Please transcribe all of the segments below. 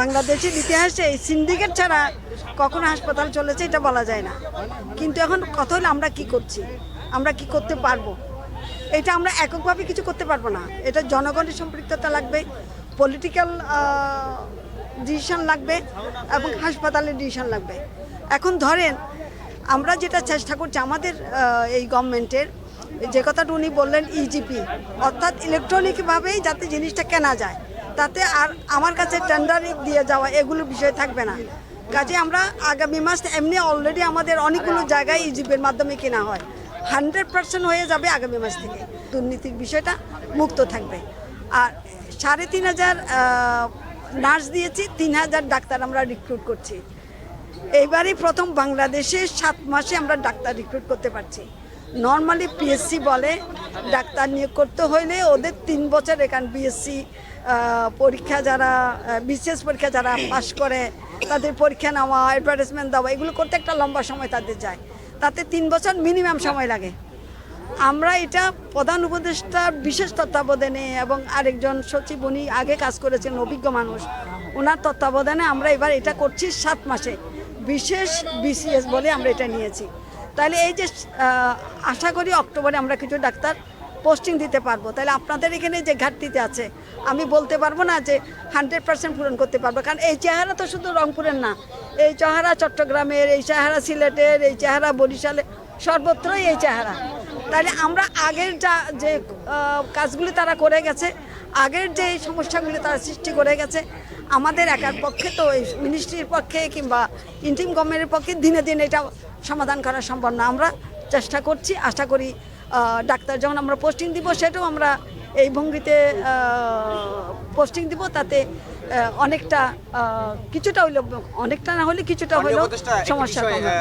বাংলাদেশের ইতিহাসে এই সিন্ডিকেট ছাড়া কখনো হাসপাতাল চলেছে এটা বলা যায় না। কিন্তু এখন কথা হলো আমরা কি করছি, আমরা কি করতে পারবো। এটা আমরা এককভাবে কিছু করতে পারবো না। এটা জনগণের সম্পৃক্ততা লাগবে, পলিটিক্যাল ডিসিশন লাগবে এবং হাসপাতালের ডিসিশন লাগবে। এখন ধরেন আমরা যেটা চেষ্টা করছি আমাদের এই গভর্নমেন্টের, যে কথাটা উনি বললেন ইজিপি, অর্থাৎ ইলেকট্রনিকভাবেই যাতে জিনিসটা কেনা যায়, তাতে আর আমার কাছে টেন্ডার দিয়ে যাওয়া এগুলো বিষয় থাকবে না। কাজে আমরা আগামী মাস এমনি অলরেডি আমাদের অনেকগুলো জায়গায় ইজিপির মাধ্যমে কেনা হয়, 100% হয়ে যাবে আগামী মাস থেকে। দুর্নীতির বিষয়টা মুক্ত থাকবে। আর ৩,৫০০ নার্স দিয়েছি, ৩,০০০ ডাক্তার আমরা রিক্রুট করছি। এইবারই প্রথম বাংলাদেশে 7 মাসে আমরা ডাক্তার রিক্রুট করতে পারছি। নর্মালি পিএসসি বলে ডাক্তার নিয়োগ করতে হইলে ওদের 3 বছর, এখান বিএসসি পরীক্ষা যারা বিসিএস পরীক্ষা যারা পাশ করে তাদের পরীক্ষা নেওয়া, অ্যাডভার্টাইজমেন্ট দেওয়া, এগুলো করতে একটা লম্বা সময় তাদের যায়, তাতে 3 বছর মিনিমাম সময় লাগে। আমরা এটা প্রধান উপদেষ্টার বিশেষ তত্ত্বাবধানে এবং আরেকজন সচিব উনি আগে কাজ করেছেন অভিজ্ঞ মানুষ, ওনার তত্ত্বাবধানে আমরা এবার এটা করছি 7 মাসে বিশেষ বিসিএস বলে আমরা এটা নিয়েছি। তাহলে এই যে আশা করি অক্টোবরে আমরা কিছু ডাক্তার পোস্টিং দিতে পারবো। তাহলে আপনাদের এখানে যে ঘাটতিতে আছে আমি বলতে পারবো না যে 100% পূরণ করতে পারবো, কারণ এই চেহারা তো শুধু রংপুরের না, এই চেহারা চট্টগ্রামের, এই চেহারা সিলেটের, এই চেহারা বরিশালের, সর্বত্রই এই চেহারা। তাহলে আমরা আগের যে কাজগুলি তারা করে গেছে, আগের যে সমস্যাগুলি তারা সৃষ্টি করে গেছে, আমাদের একার পক্ষে তো এই মিনিস্ট্রির পক্ষে কিংবা ইন্টিম গভর্নমেন্টের পক্ষে দিনে দিনে এটা সমাধান করা সম্ভব না। আমরা চেষ্টা করছি, আশা করি ডাক্তার যখন আমরা পোস্টিং দিব সেটাও আমরা এই ভঙ্গিতে পোস্টিং দিব, তাতে অনেকটা কিছুটা হইল, অনেকটা না হলে কিছুটা হইল সমস্যা কমবে।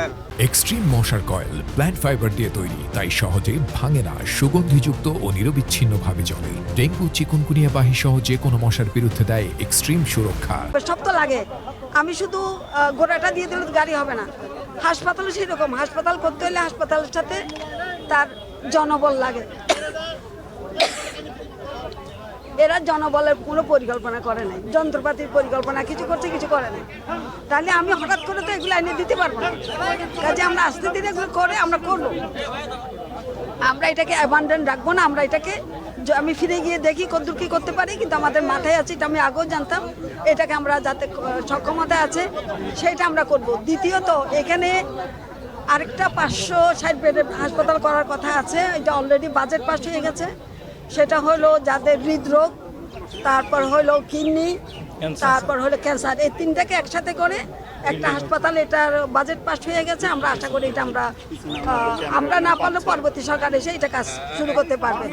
এক্সট্রিম মশার কয়েল প্ল্যান্ট ফাইবার দিয়ে তৈরি, তাই সহজে ভাঙে না, সুগন্ধিযুক্ত ও নিরবিচ্ছিন্নভাবে জ্বলে। ডেঙ্গু, চিকুনগুনিয়া বাহি সহ যে কোনো মশার বিরুদ্ধে দেয় এক্সট্রিম সুরক্ষা। সব তো লাগে, আমি শুধু গোড়াটা দিয়ে দিলে গাড়ি হবে না। হাসপাতালও সেই রকম, হাসপাতাল করতে হলে হাসপাতালের সাথে তার জনবল লাগে। এরা জনবলের কোনো পরিকল্পনা করে নাই, যন্ত্রপাতির পরিকল্পনা কিছু করছে, কিছু করে নাই। তাহলে আমি হঠাৎ করে তো এগুলো এনে দিতে পারবো না। কাজে আমরা আস্তে ধীরে এগুলো করে আমরা করবো। আমরা এটাকে অ্যাবান্ডন রাখবো না। আমরা এটাকে আমি ফিরে গিয়ে দেখি কতদূর কী করতে পারি, কিন্তু আমাদের মাথায় আছে, এটা আমি আগেও জানতাম, এটাকে আমরা যাতে সক্ষমতা আছে সেটা আমরা করব। দ্বিতীয়ত এখানে আরেকটা 560 বেডের হাসপাতাল করার কথা আছে, এটা অলরেডি বাজেট পাস হয়ে গেছে। সেটা হলো যাদের হৃদরোগ, তারপর হলো কিডনি, তারপর হলো ক্যান্সার, এই 3টাকে একসাথে করে একটা হাসপাতাল, এটার বাজেট পাস হয়ে গেছে। আমরা আশা করি এটা আমরা না পারলে পরবর্তী সরকার এসে এটা কাজ শুরু করতে পারবে।